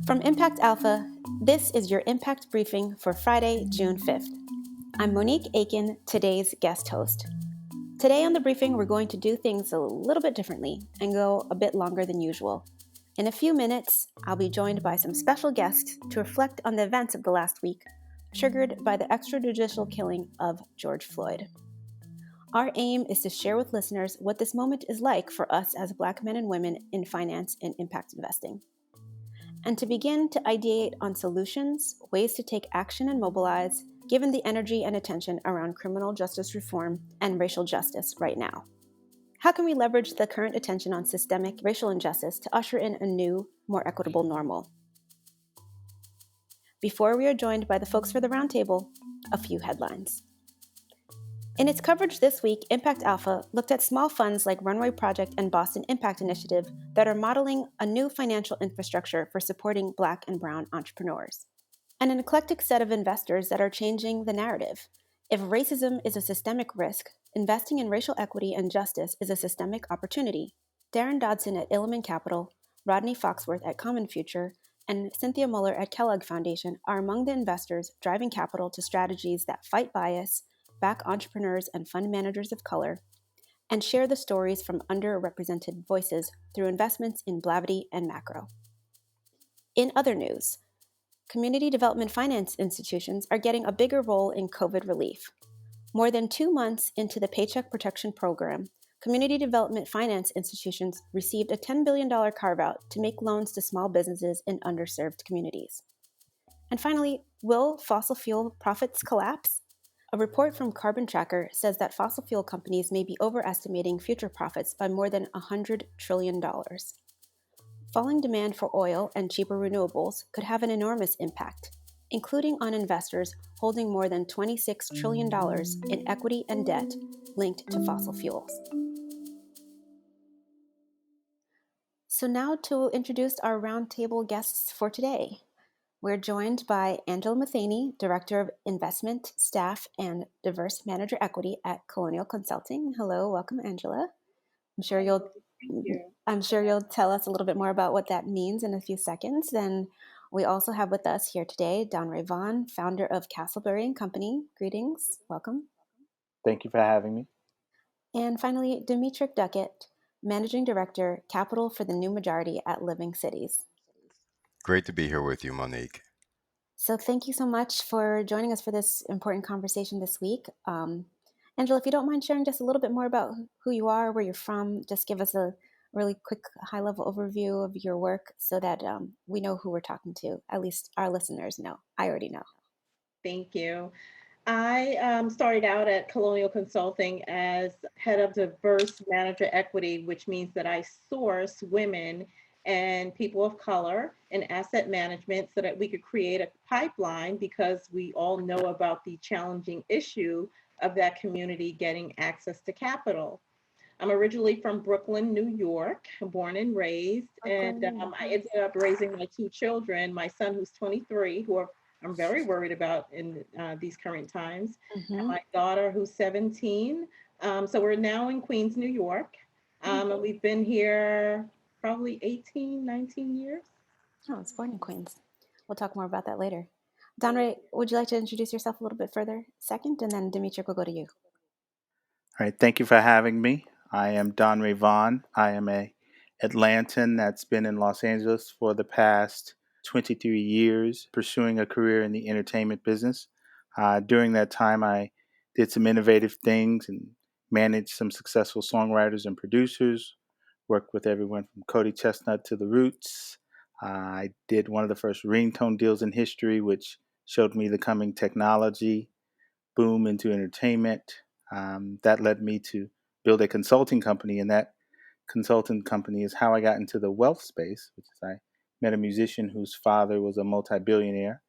From Impact Alpha, this is your Impact Briefing for Friday, June 5th. I'm Monique Aiken, today's guest host. Today on the briefing, we're going to do things a little bit differently and go a bit longer than usual. In a few minutes, I'll be joined by some special guests to reflect on the events of the last week, triggered by the extrajudicial killing of George Floyd. Our aim is to share with listeners what this moment is like for us as Black men and women in finance and impact investing. And to begin to ideate on solutions, ways to take action and mobilize, given the energy and attention around criminal justice reform and racial justice right now. How can we leverage the current attention on systemic racial injustice to usher in a new, more equitable normal? Before we are joined by the folks for the roundtable, a few headlines. In its coverage this week, Impact Alpha looked at small funds like Runway Project and Boston Impact Initiative that are modeling a new financial infrastructure for supporting Black and Brown entrepreneurs. And an eclectic set of investors that are changing the narrative. If racism is a systemic risk, investing in racial equity and justice is a systemic opportunity. Darren Dodson at Illiman Capital, Rodney Foxworth at Common Future, and Cynthia Muller at Kellogg Foundation are among the investors driving capital to strategies that fight bias, back entrepreneurs and fund managers of color, and share the stories from underrepresented voices through investments in Blavity and Macro. In other news, community development finance institutions are getting a bigger role in COVID relief. More than 2 months into the Paycheck Protection Program, community development finance institutions received a $10 billion carve-out to make loans to small businesses in underserved communities. And finally, will fossil fuel profits collapse? A report from Carbon Tracker says that fossil fuel companies may be overestimating future profits by more than $100 trillion. Falling demand for oil and cheaper renewables could have an enormous impact, including on investors holding more than $26 trillion in equity and debt linked to fossil fuels. So now to introduce our roundtable guests for today. We're joined by Angela Matheny, Director of Investment, Staff, and Diverse Manager Equity at Colonial Consulting. Hello, welcome, Angela. I'm sure you'll tell us a little bit more about what that means in a few seconds. Then we also have with us here today Donray, founder of Castleberry and Company. Greetings, welcome. Thank you for having me. And finally, Demetric Duckett, Managing Director, Capital for the New Majority at Living Cities. Great to be here with you, Monique. So thank you so much for joining us for this important conversation this week. Angela, if you don't mind sharing just a little bit more about who you are, where you're from, just give us a really quick high-level overview of your work so that we know who we're talking to, at least our listeners know. I already know. Thank you. I started out at Colonial Consulting as head of diverse manager equity, which means that I source women and people of color in asset management so that we could create a pipeline, because we all know about the challenging issue of that community getting access to capital. I'm originally from Brooklyn, New York, born and raised, and I ended up raising my two children, my son who's 23, I'm very worried about in these current times, and my daughter who's 17. So we're now in Queens, New York, and we've been here probably 18, 19 years. Oh, it's born in Queens. We'll talk more about that later. Donray, would you like to introduce yourself a little bit further second, and then Demetric will go to you. All right, thank you for having me. I am Donray Vaughn. I am a Atlantan that's been in Los Angeles for the past 23 years, pursuing a career in the entertainment business. During that time, I did some innovative things and managed some successful songwriters and producers, worked with everyone from Cody Chestnut to The Roots. I did one of the first ringtone deals in history, which showed me the coming technology boom into entertainment. That led me to build a consulting company, and that consulting company is how I got into the wealth space, which is I met a musician whose father was a multi-billionaire.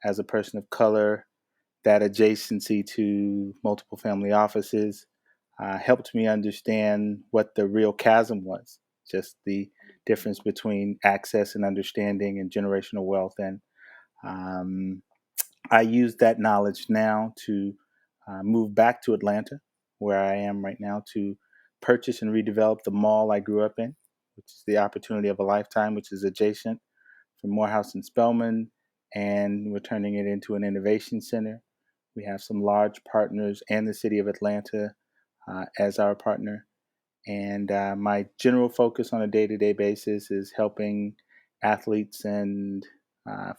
As a person of color, that adjacency to multiple family offices helped me understand what the real chasm was, just the difference between access and understanding and generational wealth. And I use that knowledge now to move back to Atlanta, where I am right now, to purchase and redevelop the mall I grew up in, which is the opportunity of a lifetime, which is adjacent from Morehouse and Spelman, and we're turning it into an innovation center. We have some large partners and the city of Atlanta as our partner. And my general focus on a day-to-day basis is helping athletes and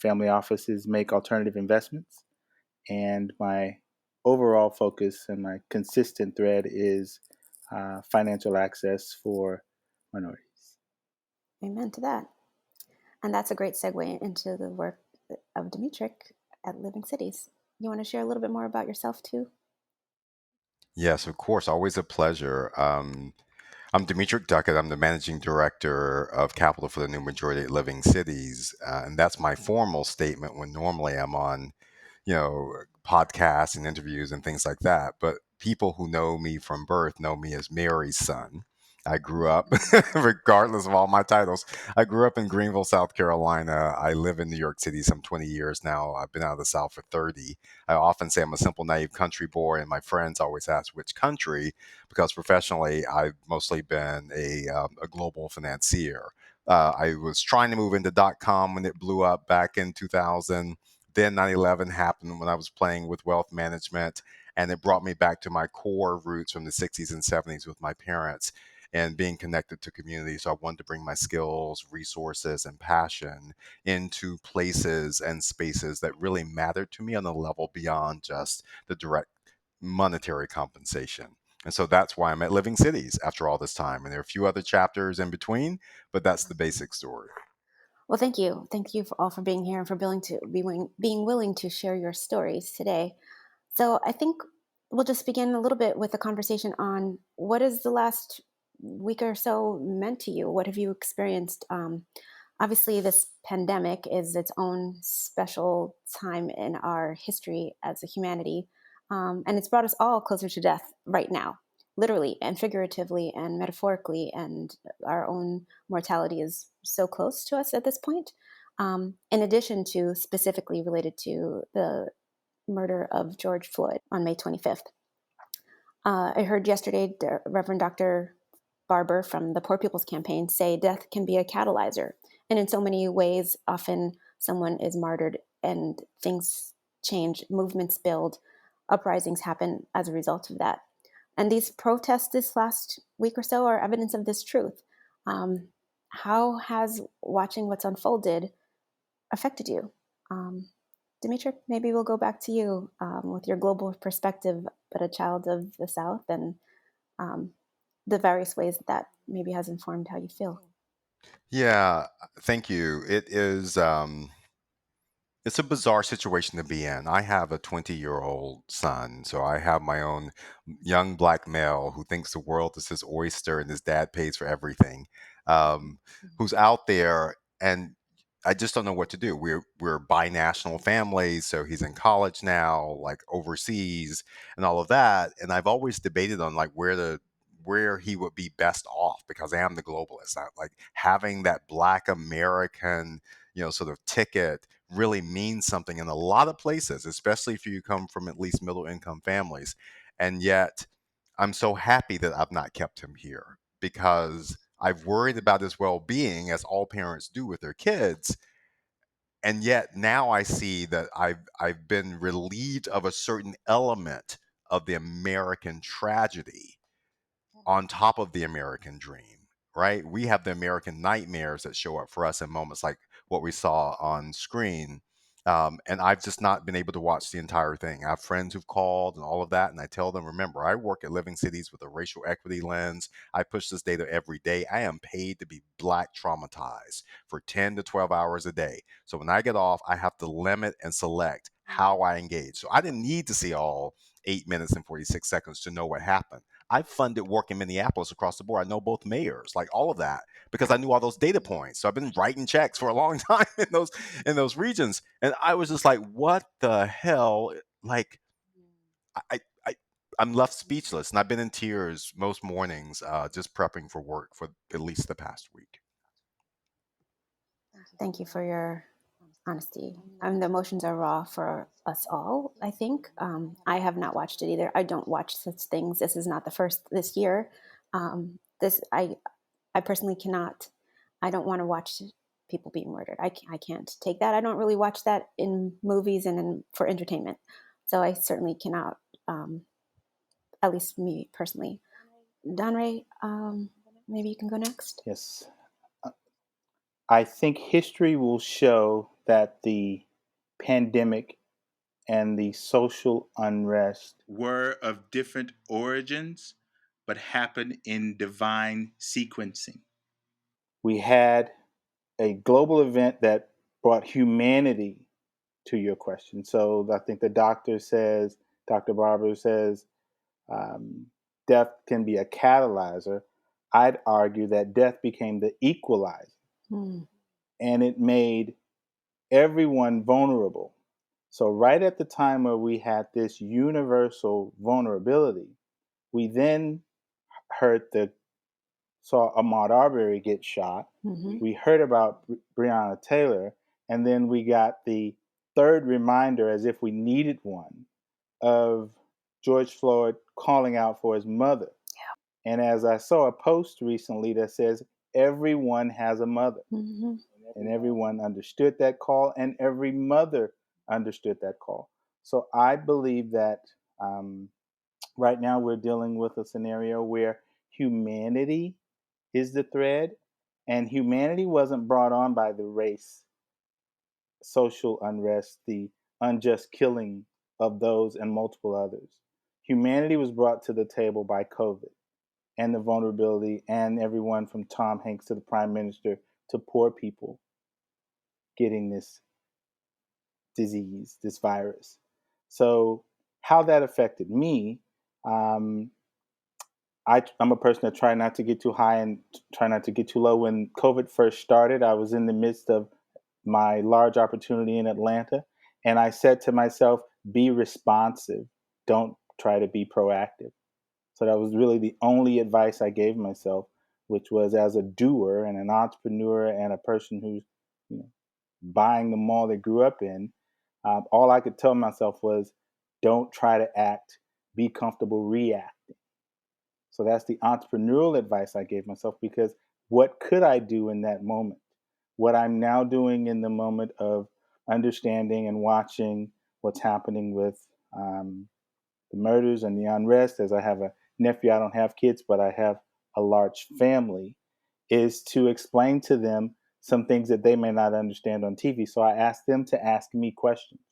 family offices make alternative investments. And my overall focus and my consistent thread is financial access for minorities. Amen to that. And that's a great segue into the work of Demetric at Living Cities. You want to share a little bit more about yourself too? Yes, of course. Always a pleasure. I'm Demetric Duckett. I'm the managing director of Capital for the New Majority at Living Cities. And that's my formal statement when normally I'm on, podcasts and interviews and things like that. But people who know me from birth know me as Mary's son. I grew up, regardless of all my titles, I grew up in Greenville, South Carolina. I live in New York City some 20 years now. I've been out of the South for 30. I often say I'm a simple, naive country boy, and my friends always ask which country, because professionally, I've mostly been a global financier. I was trying to move into .com when it blew up back in 2000. Then 9/11 happened when I was playing with wealth management, and it brought me back to my core roots from the 60s and 70s with my parents and being connected to community. So I wanted to bring my skills, resources, and passion into places and spaces that really mattered to me on a level beyond just the direct monetary compensation. And so that's why I'm at Living Cities after all this time. And there are a few other chapters in between, but that's the basic story. Well, thank you. Thank you for all for being here and for being willing to share your stories today. So I think we'll just begin a little bit with a conversation on what has the last week or so meant to you? What have you experienced? Obviously, this pandemic is its own special time in our history as a humanity. And it's brought us all closer to death right now, literally and figuratively and metaphorically. And our own mortality is so close to us at this point. In addition to specifically related to the murder of George Floyd on May 25th. I heard yesterday Reverend Dr. Barber from the Poor People's Campaign say death can be a catalyzer. And in so many ways, often someone is martyred and things change, movements build, uprisings happen as a result of that. And these protests this last week or so are evidence of this truth. How has watching what's unfolded affected you? Demetric, maybe we'll go back to you with your global perspective, but a child of the South, and the various ways that maybe has informed how you feel. Yeah, thank you. It's a bizarre situation to be in. I have a 20-year-old son, so I have my own young black male who thinks the world is his oyster and his dad pays for everything, who's out there, and I just don't know what to do. We're binational families, so he's in college now, like overseas, and all of that. And I've always debated on like where he would be best off because I am the globalist. Like having that Black American, sort of ticket really means something in a lot of places, especially if you come from at least middle income families. And yet, I'm so happy that I've not kept him here because I've worried about his well being, as all parents do with their kids. And yet now I see that I've been relieved of a certain element of the American tragedy on top of the American dream, right? We have the American nightmares that show up for us in moments like what we saw on screen. And I've just not been able to watch the entire thing. I have friends who've called and all of that. And I tell them, remember, I work at Living Cities with a racial equity lens. I push this data every day. I am paid to be Black traumatized for 10 to 12 hours a day. So when I get off, I have to limit and select how I engage. So I didn't need to see all 8 minutes and 46 seconds to know what happened. I funded work in Minneapolis across the board. I know both mayors, like all of that, because I knew all those data points. So I've been writing checks for a long time in those regions, and I was just like, "What the hell?" Like, I I'm left speechless, and I've been in tears most mornings, just prepping for work for at least the past week. Thank you for your honesty. I mean, the emotions are raw for us all, I think. I have not watched it either. I don't watch such things. This is not the first this year. I personally cannot. I don't want to watch people being murdered. I can't take that. I don't really watch that in movies and for entertainment. So I certainly cannot, at least me personally. Donray, maybe you can go next. Yes. I think history will show that the pandemic and the social unrest were of different origins, but happened in divine sequencing. We had a global event that brought humanity to your question. So I think Dr. Barber says, death can be a catalyzer. I'd argue that death became the equalizer, and it made everyone vulnerable. So, right at the time where we had this universal vulnerability, we then saw Ahmaud Arbery get shot. We heard about Breonna Taylor, and then we got the third reminder, as if we needed one, of George Floyd calling out for his mother. Yeah. And as I saw a post recently that says, everyone has a mother. And everyone understood that call, and every mother understood that call. So I believe that right now we're dealing with a scenario where humanity is the thread, and humanity wasn't brought on by the race, social unrest, the unjust killing of those and multiple others. Humanity was brought to the table by COVID and the vulnerability, and everyone from Tom Hanks to the Prime Minister to poor people getting this disease, this virus. So, how that affected me, I'm a person that try not to get too high and try not to get too low. When COVID first started, I was in the midst of my large opportunity in Atlanta, and I said to myself, be responsive, don't try to be proactive. So that was really the only advice I gave myself, which was, as a doer and an entrepreneur and a person who's, buying the mall they grew up in, all I could tell myself was, don't try to act, be comfortable reacting. So that's the entrepreneurial advice I gave myself, because what could I do in that moment? What I'm now doing in the moment of understanding and watching what's happening with the murders and the unrest, as I have a nephew, I don't have kids, but I have a large family, is to explain to them some things that they may not understand on TV. So I ask them to ask me questions.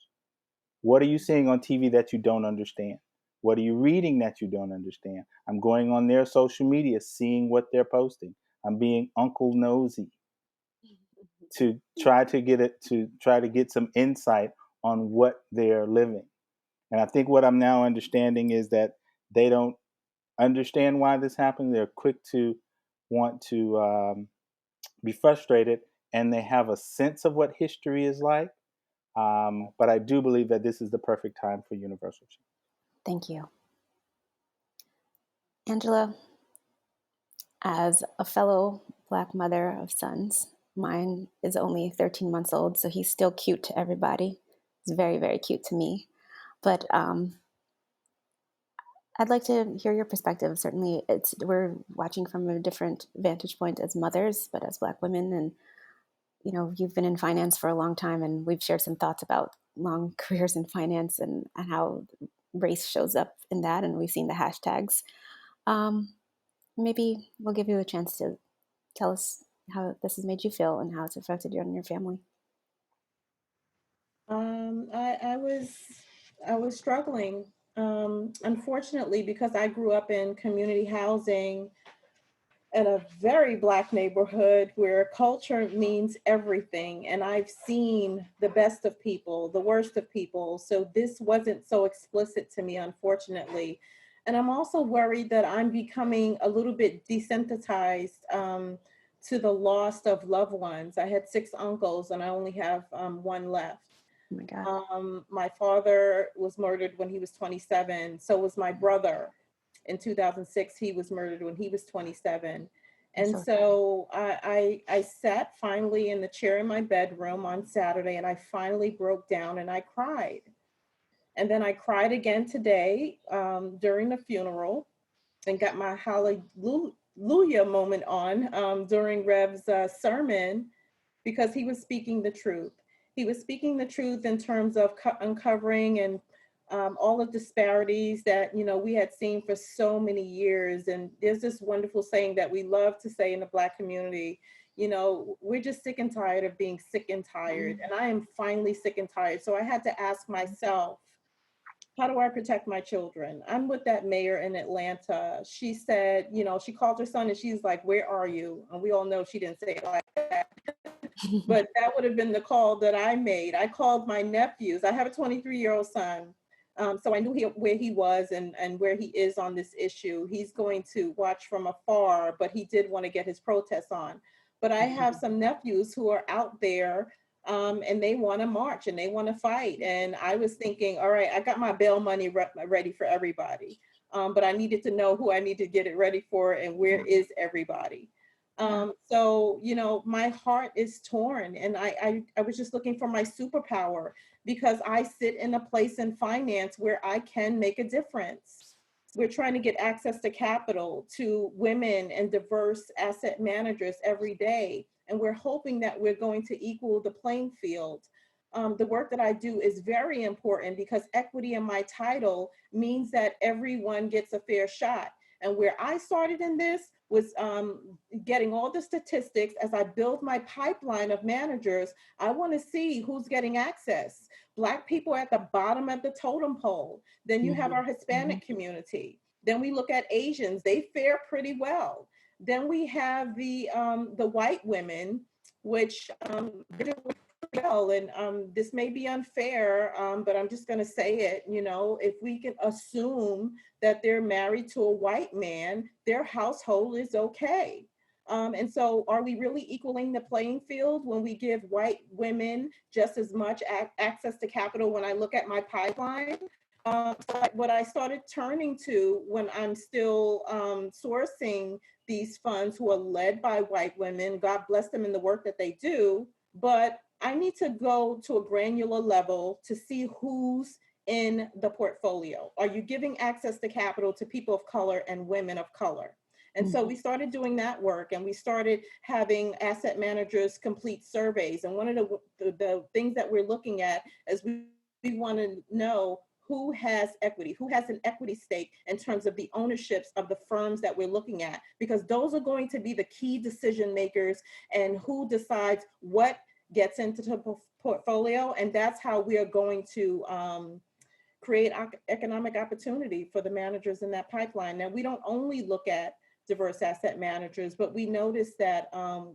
What are you seeing on TV that you don't understand? What are you reading that you don't understand? I'm going on their social media, seeing what they're posting. I'm being Uncle Nosy to try to get some insight on what they're living. And I think what I'm now understanding is that they don't understand why this happened. They're quick to want to be frustrated, and they have a sense of what history is like. But I do believe that this is the perfect time for universal change. Thank you. Angela, as a fellow Black mother of sons, mine is only 13 months old, so he's still cute to everybody. He's very, very cute to me. But I'd like to hear your perspective. Certainly, we're watching from a different vantage point as mothers, but as Black women, and you've been in finance for a long time, and we've shared some thoughts about long careers in finance and how race shows up in that, and we've seen the hashtags. Maybe we'll give you a chance to tell us how this has made you feel and how it's affected you and your family. I was struggling, unfortunately, because I grew up in community housing in a very Black neighborhood where culture means everything. And I've seen the best of people, the worst of people. So this wasn't so explicit to me, unfortunately. And I'm also worried that I'm becoming a little bit desensitized to the loss of loved ones. I had 6 uncles and I only have one left. Oh my God. My father was murdered when he was 27. So was my brother. In 2006, he was murdered when he was 27. And so I sat finally in the chair in my bedroom on Saturday, and I finally broke down and I cried. And then I cried again today during the funeral, and got my hallelujah moment on during Rev's sermon. because he was speaking the truth. He was speaking the truth in terms of uncovering and all of disparities that we had seen for so many years. And there's this wonderful saying that we love to say in the Black community, we're just sick and tired of being sick and tired. And I am finally sick and tired. So I had to ask myself, how do I protect my children? I'm with that mayor in Atlanta. She said, she called her son and she's like, where are you? And we all know she didn't say it like that. But that would have been the call that I made. I called my nephews. I have a 23-year-old son. So I knew where he was and where he is on this issue. He's going to watch from afar, but he did want to get his protests on. But I have some nephews who are out there and they want to march and they want to fight. And I was thinking, all right, I got my bail money ready for everybody. But I needed to know who I need to get it ready for and where is everybody. So, my heart is torn and I was just looking for my superpower because I sit in a place in finance where I can make a difference. We're trying to get access to capital to women and diverse asset managers every day. And we're hoping that we're going to equal the playing field. The work that I do is very important because equity in my title means that everyone gets a fair shot. And where I started in this was getting all the statistics as I build my pipeline of managers. I want to see who's getting access. Black people at the bottom of the totem pole. Then you have our Hispanic community. Then we look at Asians, they fare pretty well. Then we have the white women, which well, and this may be unfair, but I'm just going to say it. If we can assume that they're married to a white man, their household is okay. And so are we really equaling the playing field when we give white women just as much access to capital? When I look at my pipeline, so what I started turning to when I'm still sourcing these funds who are led by white women, God bless them in the work that they do, but I need to go to a granular level to see who's in the portfolio. Are you giving access to capital to people of color and women of color? And so we started doing that work and we started having asset managers complete surveys. And one of the things that we're looking at is we want to know who has equity, who has an equity stake in terms of the ownerships of the firms that we're looking at, because those are going to be the key decision makers and who decides what gets into the portfolio. And that's how we are going to create economic opportunity for the managers in that pipeline. Now, we don't only look at diverse asset managers, but we noticed that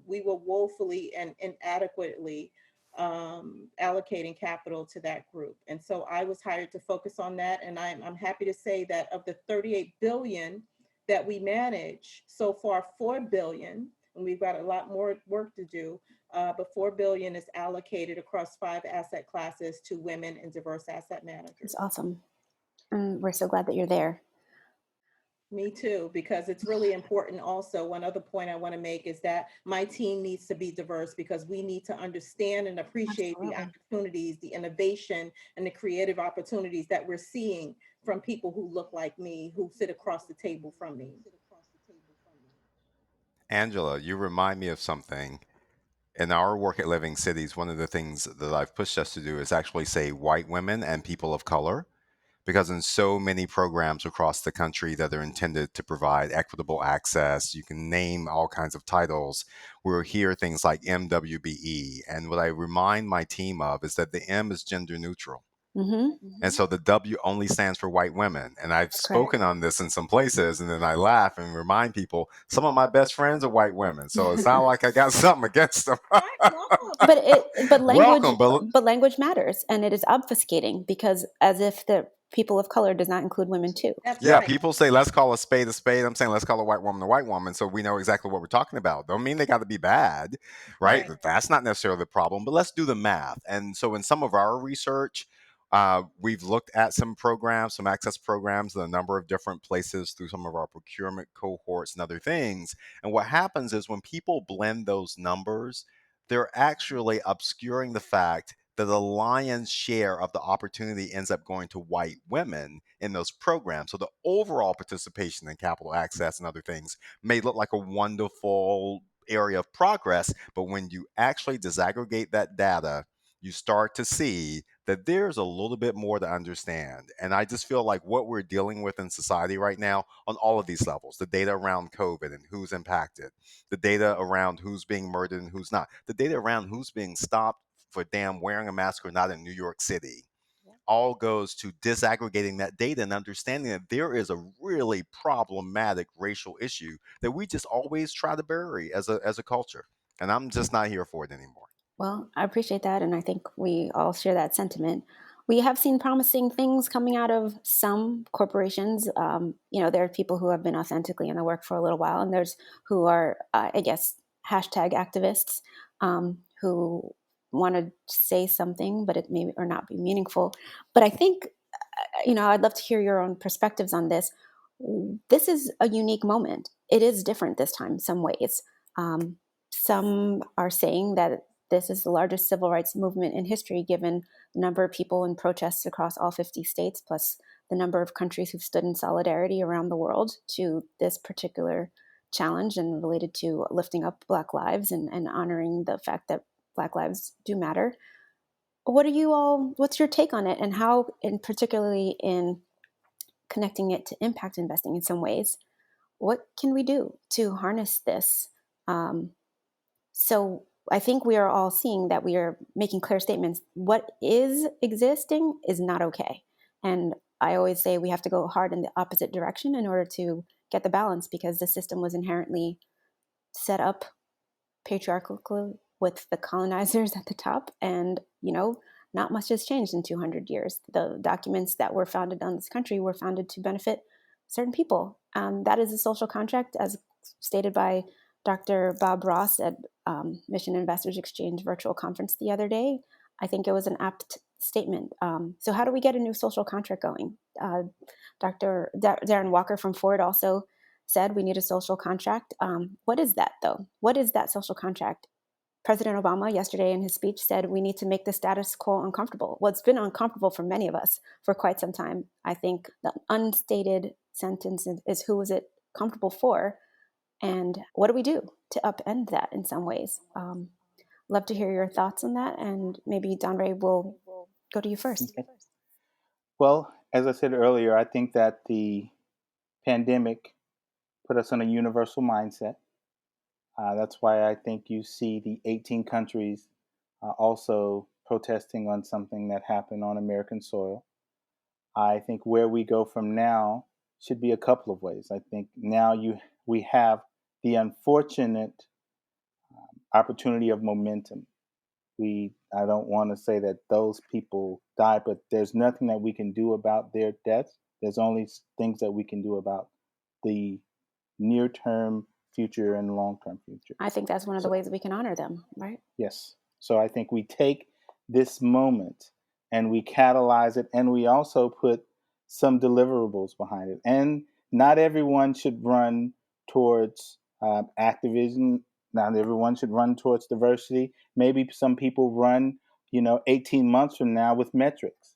we were woefully and inadequately allocating capital to that group. And so I was hired to focus on that. And I'm happy to say that of the 38 billion that we manage, so far 4 billion, and we've got a lot more work to do, but 4 billion is allocated across 5 asset classes to women and diverse asset managers. It's awesome. And we're so glad that you're there. Me too, because it's really important. Also, one other point I want to make is that my team needs to be diverse because we need to understand and appreciate the opportunities, the innovation, and the creative opportunities that we're seeing from people who look like me, who sit across the table from me. Angela, you remind me of something. In our work at Living Cities, one of the things that I've pushed us to do is actually say white women and people of color, because in so many programs across the country that are intended to provide equitable access, you can name all kinds of titles. We'll hear things like MWBE. And what I remind my team of is that the M is gender neutral. And so the W only stands for white women. And I've spoken on this in some places, and then I laugh and remind people some of my best friends are white women. So it's not like I got something against them. but language matters, and it is obfuscating because as if the people of color does not include women too. That's yeah, right. People say let's call a spade a spade. I'm saying let's call a white woman a white woman, so we know exactly what we're talking about. Don't mean they got to be bad, right? That's not necessarily the problem, but let's do the math. And so in some of our research, we've looked at some programs, some access programs in a number of different places through some of our procurement cohorts and other things. And what happens is when people blend those numbers, they're actually obscuring the fact that the lion's share of the opportunity ends up going to white women in those programs. So the overall participation in capital access and other things may look like a wonderful area of progress. But when you actually disaggregate that data, you start to see that there's a little bit more to understand. And I just feel like what we're dealing with in society right now on all of these levels, the data around COVID and who's impacted, the data around who's being murdered and who's not, the data around who's being stopped for damn wearing a mask or not in New York City, all goes to disaggregating that data and understanding that there is a really problematic racial issue that we just always try to bury as a culture. And I'm just not here for it anymore. Well, I appreciate that, and I think we all share that sentiment. We have seen promising things coming out of some corporations. There are people who have been authentically in the work for a little while, and there's who are, I guess, hashtag activists who want to say something, but it may or not be meaningful. But I think, I'd love to hear your own perspectives on this. This is a unique moment. It is different this time, some ways. Some are saying that this is the largest civil rights movement in history, given the number of people in protests across all 50 states, plus the number of countries who've stood in solidarity around the world to this particular challenge and related to lifting up Black lives and honoring the fact that Black lives do matter. What's your take on it, and how, in particularly in connecting it to impact investing in some ways, what can we do to harness this? So I think we are all seeing that we are making clear statements. What is existing is not okay. And I always say we have to go hard in the opposite direction in order to get the balance, because the system was inherently set up patriarchally with the colonizers at the top. And, not much has changed in 200 years. The documents that were founded on this country were founded to benefit certain people. That is a social contract, as stated by Dr. Bob Ross at Mission Investors Exchange virtual conference the other day. I think it was an apt statement. So how do we get a new social contract going? Dr. Darren Walker from Ford also said we need a social contract. What is that, though? What is that social contract? President Obama yesterday in his speech said we need to make the status quo uncomfortable. Well, it's been uncomfortable for many of us for quite some time. I think the unstated sentence is who is it comfortable for? And what do we do to upend that in some ways? Love to hear your thoughts on that. And maybe Donray will go to you first. Okay. Well, as I said earlier, I think that the pandemic put us on a universal mindset. That's why I think you see the 18 countries also protesting on something that happened on American soil. I think where we go from now should be a couple of ways. I think now we have the unfortunate opportunity of momentum. I don't want to say that those people died, but there's nothing that we can do about their deaths. There's only things that we can do about the near-term future and long-term future. I think that's one of the ways we can honor them, right? Yes. So I think we take this moment and we catalyze it, and we also put some deliverables behind it. And not everyone should run towards activism. Not everyone should run towards diversity. Maybe some people run, 18 months from now with metrics.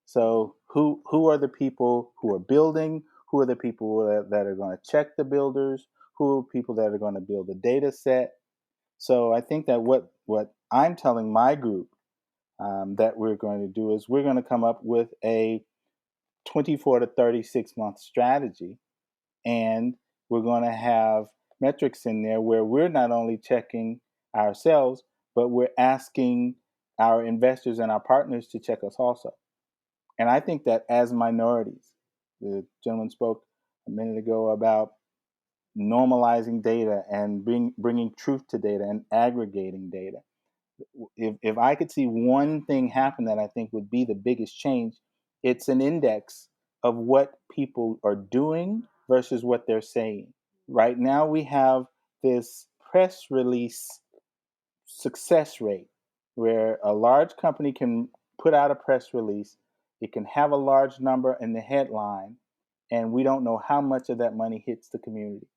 So who are the people who are building? Who are the people that are going to check the builders? Who are people that are going to build a data set? So I think that what I'm telling my group that we're going to do is we're going to come up with a 24 to 36 month strategy, and we're going to have metrics in there where we're not only checking ourselves, but we're asking our investors and our partners to check us also. And I think that as minorities, the gentleman spoke a minute ago about normalizing data and bringing truth to data and aggregating data. If I could see one thing happen that I think would be the biggest change, it's an index of what people are doing versus what they're saying. Right now, we have this press release success rate where a large company can put out a press release, it can have a large number in the headline, and we don't know how much of that money hits the community.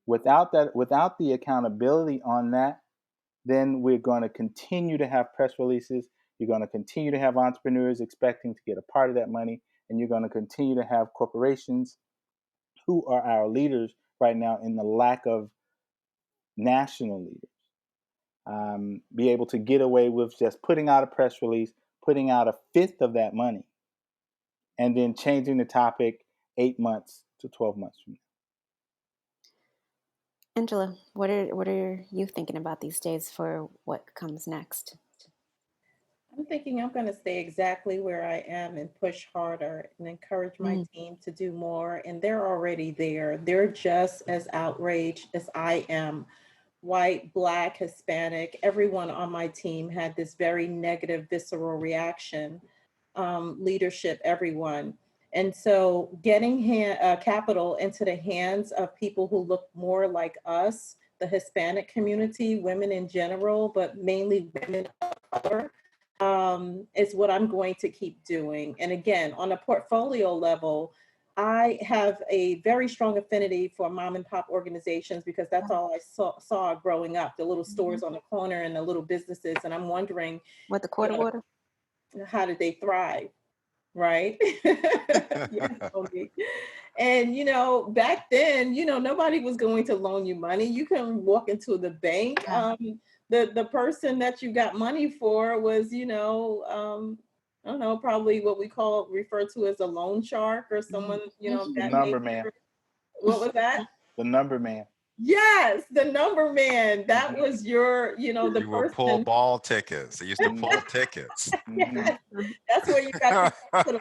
Without the accountability on that, then we're going to continue to have press releases. You're going to continue to have entrepreneurs expecting to get a part of that money, and you're going to continue to have corporations who are our leaders right now in the lack of national leaders be able to get away with just putting out a press release, putting out a fifth of that money, and then changing the topic 8 months to 12 months from now. Angela, what are you thinking about these days for what comes next? I'm thinking I'm going to stay exactly where I am and push harder and encourage my team to do more. And they're already there. They're just as outraged as I am. White, Black, Hispanic, everyone on my team had this very negative, visceral reaction. Leadership, everyone. And so getting capital into the hands of people who look more like us, the Hispanic community, women in general, but mainly women of color, is what I'm going to keep doing. And again, on a portfolio level, I have a very strong affinity for mom and pop organizations because that's all I saw growing up, the little stores on the corner and the little businesses. And I'm wondering, What, the quarter water? how did they thrive? Right? Yes, Monique. And back then, nobody was going to loan you money. You can walk into the bank. The person that you got money for was, I don't know, probably what we refer to as a loan shark or someone, of The that number nature. man. What was that? The number man. Yes, the number man. That was your, the You will pull person. ball tickets. They used to pull tickets. Yes, that's where you got your capital.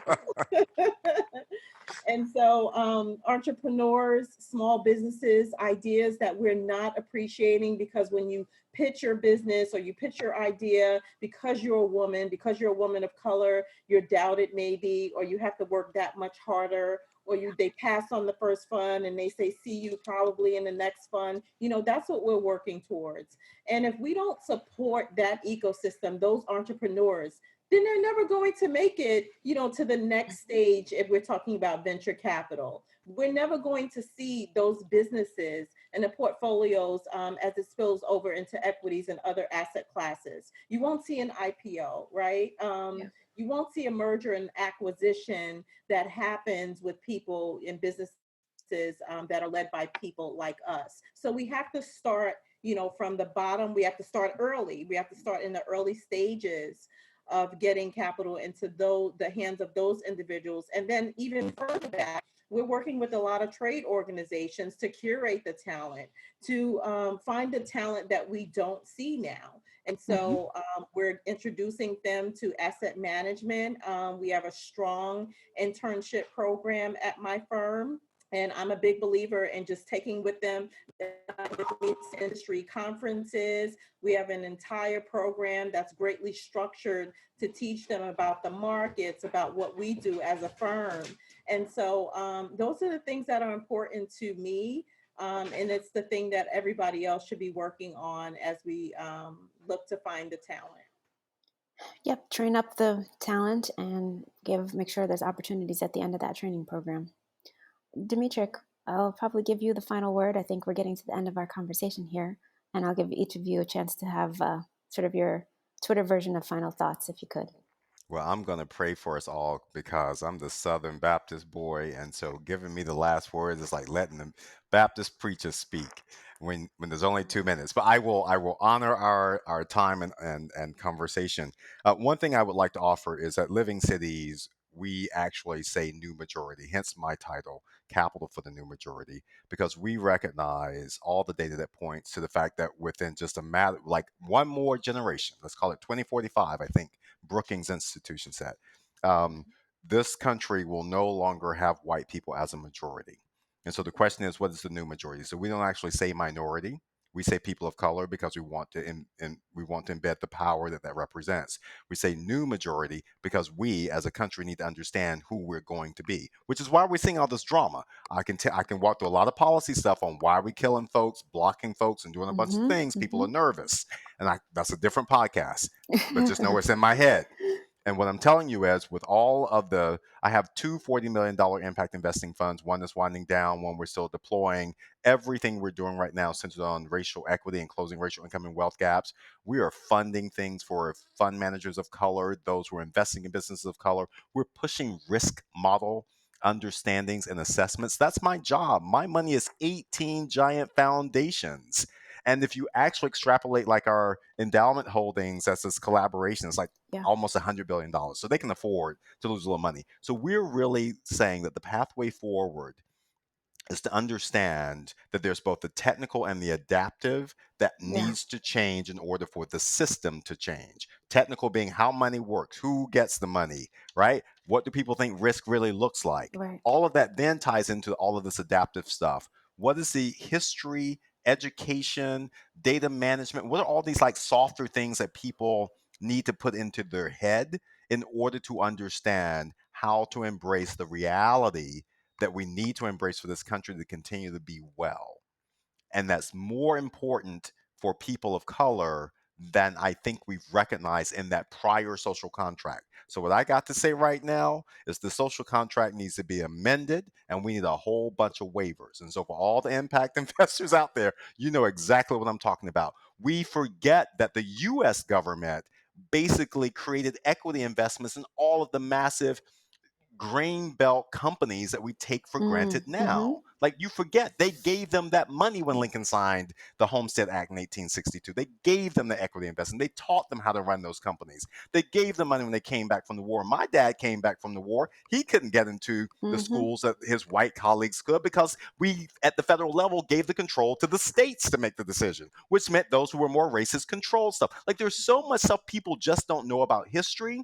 And so entrepreneurs, small businesses, ideas that we're not appreciating because when you pitch your business or you pitch your idea, because you're a woman of color, you're doubted maybe, or you have to work that much harder, or they pass on the first fund and they say, see you probably in the next fund. That's what we're working towards. And if we don't support that ecosystem, those entrepreneurs, then they're never going to make it, to the next stage if we're talking about venture capital. We're never going to see those businesses and the portfolios as it spills over into equities and other asset classes. You won't see an IPO, right? You won't see a merger and acquisition that happens with people in businesses that are led by people like us. So we have to start, from the bottom. We have to start early. We have to start in the early stages of getting capital into the hands of those individuals. And then even further back, we're working with a lot of trade organizations to curate the talent, to find the talent that we don't see now. And so we're introducing them to asset management. We have a strong internship program at my firm. And I'm a big believer in just taking with them industry conferences. We have an entire program that's greatly structured to teach them about the markets, about what we do as a firm. And so those are the things that are important to me. And it's the thing that everybody else should be working on as we look to find the talent. Yep, train up the talent and make sure there's opportunities at the end of that training program. Demetric, I'll probably give you the final word. I think we're getting to the end of our conversation here, and I'll give each of you a chance to have sort of your Twitter version of final thoughts, if you could. Well, I'm going to pray for us all because I'm the Southern Baptist boy. And so giving me the last words is like letting the Baptist preacher speak when there's only 2 minutes. But I will honor our time and conversation. One thing I would like to offer is that Living Cities, we actually say new majority, hence my title, Capital for the New Majority, because we recognize all the data that points to the fact that within just a matter, like one more generation, let's call it 2045, I think, Brookings Institution said, this country will no longer have white people as a majority. And so the question is, what is the new majority? So we don't actually say minority. We say people of color because we want to we want to embed the power that represents. We say new majority because we as a country need to understand who we're going to be, which is why we're seeing all this drama. I can walk through a lot of policy stuff on why we're killing folks, blocking folks, and doing a bunch of things. People are nervous, and that's a different podcast. But just know it's in my head. And what I'm telling you is, with all of I have two $40 million impact investing funds. One is winding down, one we're still deploying. Everything we're doing right now centered on racial equity and closing racial income and wealth gaps. We are funding things for fund managers of color, those who are investing in businesses of color. We're pushing risk model understandings and assessments. That's my job. My money is 18 giant foundations. And if you actually extrapolate like our endowment holdings as this collaboration, it's like almost $100 billion. So they can afford to lose a little money. So we're really saying that the pathway forward is to understand that there's both the technical and the adaptive that needs to change in order for the system to change. Technical being how money works, who gets the money, right? What do people think risk really looks like? Right. All of that then ties into all of this adaptive stuff. What is the history, education, data management? What are all these like softer things that people need to put into their head in order to understand how to embrace the reality that we need to embrace for this country to continue to be well? And that's more important for people of color than I think we've recognized in that prior social contract. So what I got to say right now is the social contract needs to be amended, and we need a whole bunch of waivers. And so for all the impact investors out there, you know exactly what I'm talking about. We forget that the US government basically created equity investments in all of the massive grain belt companies that we take for granted now. Like, you forget they gave them that money when Lincoln signed the Homestead Act in 1862. They gave them the equity investment. They taught them how to run those companies. They gave them money when they came back from the war. My dad came back from the war. He couldn't get into the schools that his white colleagues could because we, at the federal level, gave the control to the states to make the decision, which meant those who were more racist controlled stuff. Like, there's so much stuff people just don't know about history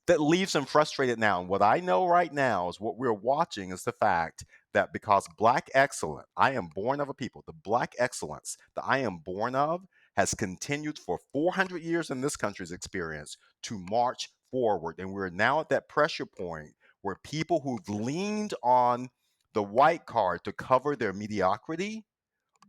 that leaves them frustrated now. And what I know right now is what we're watching is the fact that because Black excellence, I am born of a people, the Black excellence that I am born of has continued for 400 years in this country's experience to march forward. And we're now at that pressure point where people who've leaned on the white card to cover their mediocrity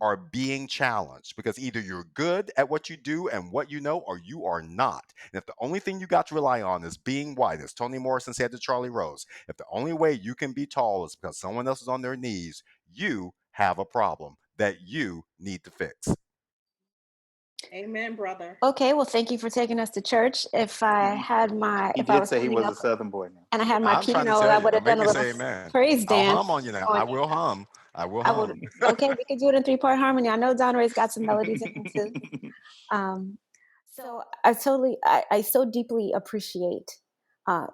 are being challenged, because either you're good at what you do and what you know, or you are not. And if the only thing you got to rely on is being white, as Toni Morrison said to Charlie Rose, if the only way you can be tall is because someone else is on their knees, you have a problem that you need to fix. Amen, brother. Okay, well, thank you for taking us to church. If I had my, He if I did was say he putting was up a Southern boy now. and I had my I'm trying to piano, tell I you, would have don't make done a me little say amen. praise I'll dance. hum on you now. Going, I will hum. I will I would, hum. okay, we could do it in 3-part harmony. I know Donray's got some melodies in him too. So I so deeply appreciate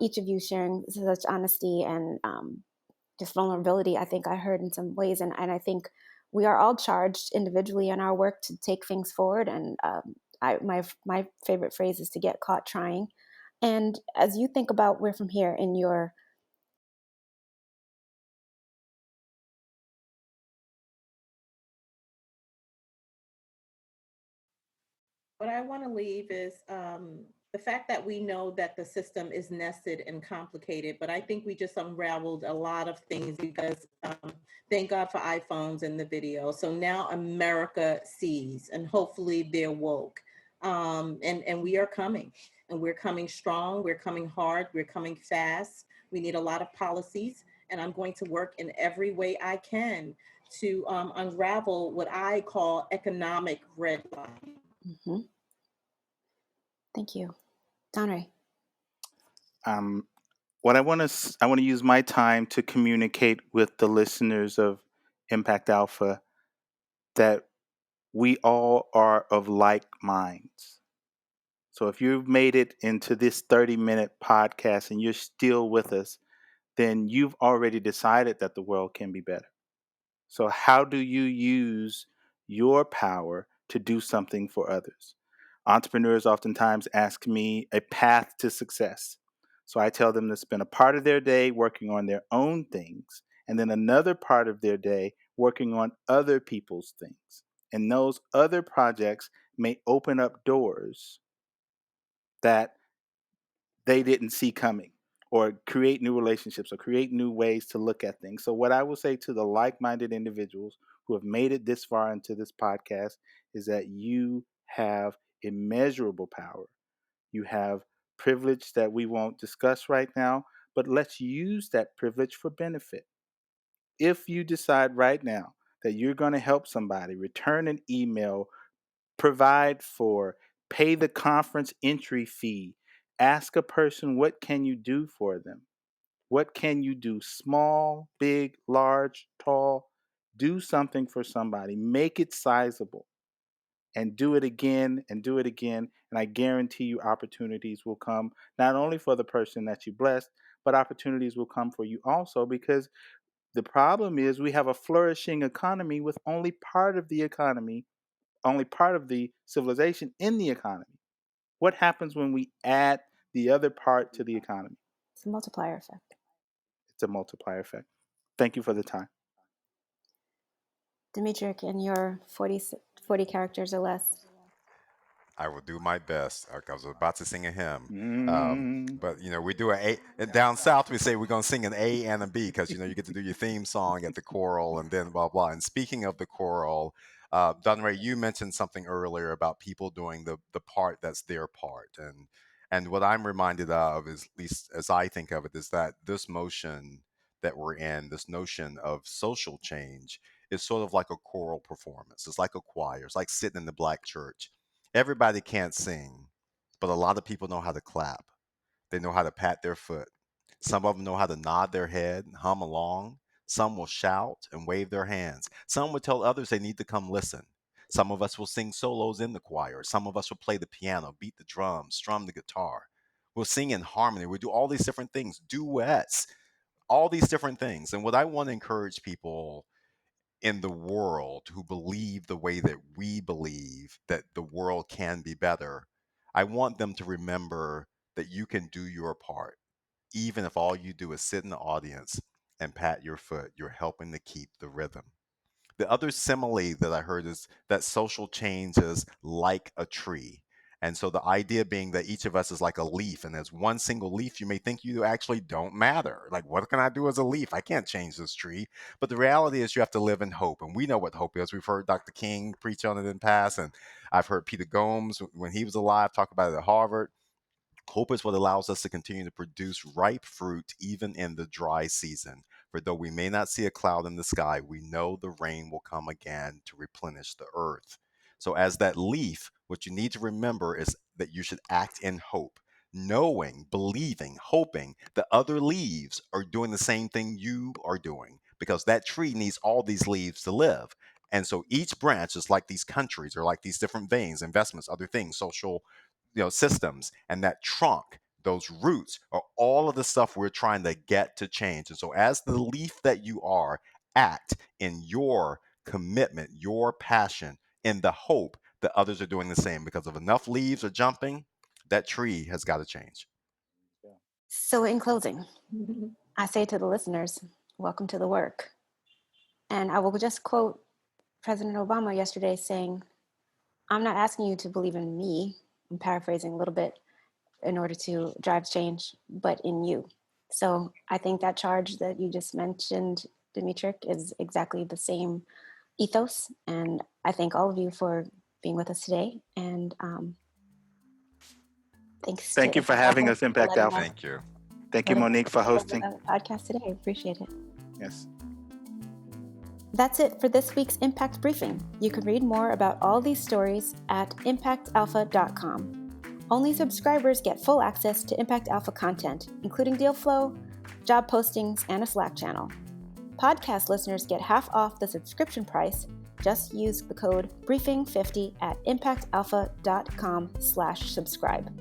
each of you sharing such honesty and just vulnerability. I think I heard in some ways, and I think we are all charged individually in our work to take things forward. And my favorite phrase is to get caught trying. And as you think about where from here in your What I want to leave is the fact that we know that the system is nested and complicated, but I think we just unraveled a lot of things because thank God for iPhones and the video. So now America sees, and hopefully they're woke. And we are coming, and we're coming strong. We're coming hard. We're coming fast. We need a lot of policies, and I'm going to work in every way I can to unravel what I call economic redlining. Thank you, Donray. What I want to use my time to communicate with the listeners of Impact Alpha that we all are of like minds. So if you've made it into this 30-minute podcast and you're still with us, then you've already decided that the world can be better. So how do you use your power to do something for others? Entrepreneurs oftentimes ask me a path to success. So I tell them to spend a part of their day working on their own things, and then another part of their day working on other people's things. And those other projects may open up doors that they didn't see coming, or create new relationships, or create new ways to look at things. So what I will say to the like-minded individuals who have made it this far into this podcast is that you have immeasurable power. You have privilege that we won't discuss right now, but let's use that privilege for benefit. If you decide right now that you're going to help somebody, return an email, provide for, pay the conference entry fee, ask a person, what can you do for them? What can you do? Small, big, large, tall. Do something for somebody. Make it sizable. and do it again and do it again. And I guarantee you opportunities will come, not only for the person that you blessed, but opportunities will come for you also, because the problem is we have a flourishing economy with only part of the economy, only part of the civilization in the economy. What happens when we add the other part to the economy? It's a multiplier effect. It's a multiplier effect. Thank you for the time. Demetric, in your 40 characters or less. I will do my best. I was about to sing a hymn. Mm. But, we do and down south, we say we're going to sing an A and a B because, you get to do your theme song at the choral and then blah, blah. And speaking of the choral, Donray, you mentioned something earlier about people doing the part that's their part. And what I'm reminded of, is, at least as I think of it, is that this motion that we're in, this notion of social change, is sort of like a choral performance. It's like a choir. It's like sitting in the black church. Everybody can't sing, but a lot of people know how to clap. They know how to pat their foot. Some of them know how to nod their head and hum along. Some will shout and wave their hands. Some will tell others they need to come listen. Some of us will sing solos in the choir. Some of us will play the piano, beat the drums, strum the guitar. We'll sing in harmony. We'll do all these different things, duets, all these different things. And what I want to encourage people in the world who believe the way that we believe that the world can be better, I want them to remember that you can do your part. Even if all you do is sit in the audience and pat your foot, you're helping to keep the rhythm. The other simile that I heard is that social change is like a tree. And so the idea being that each of us is like a leaf, and as one single leaf, you may think you actually don't matter. Like, what can I do as a leaf? I can't change this tree. But the reality is you have to live in hope. And we know what hope is. We've heard Dr. King preach on it in the past, and I've heard Peter Gomes, when he was alive, talk about it at Harvard. Hope is what allows us to continue to produce ripe fruit even in the dry season. For though we may not see a cloud in the sky, we know the rain will come again to replenish the earth. So, as that leaf, what you need to remember is that you should act in hope, knowing, believing, hoping that other leaves are doing the same thing you are doing, because that tree needs all these leaves to live. And so each branch is like these countries, or like these different veins, investments, other things, social systems, and that trunk, those roots, are all of the stuff we're trying to get to change. And so as the leaf that you are, act in your commitment, your passion, in the hope that others are doing the same, because if enough leaves are jumping, that tree has got to change. So in closing, I say to the listeners, welcome to the work. And I will just quote President Obama yesterday saying, I'm not asking you to believe in me, I'm paraphrasing a little bit, in order to drive change, but in you. So I think that charge that you just mentioned, Demetric, is exactly the same ethos. And I thank all of you for being with us today. And thanks. Thank you for having us, Impact Alpha. Thank you. Thank you, Monique, for hosting the podcast today. I appreciate it. Yes. That's it for this week's Impact Briefing. You can read more about all these stories at impactalpha.com. Only subscribers get full access to Impact Alpha content, including deal flow, job postings, and a Slack channel. Podcast listeners get half off the subscription price. Just use the code BRIEFING50 at impactalpha.com/subscribe.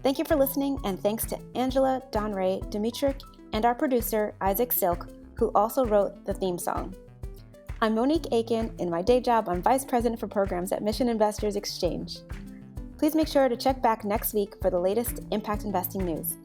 Thank you for listening, and thanks to Angela, Donray, Demetric, and our producer, Isaac Silk, who also wrote the theme song. I'm Monique Aiken. In my day job, I'm Vice President for Programs at Mission Investors Exchange. Please make sure to check back next week for the latest impact investing news.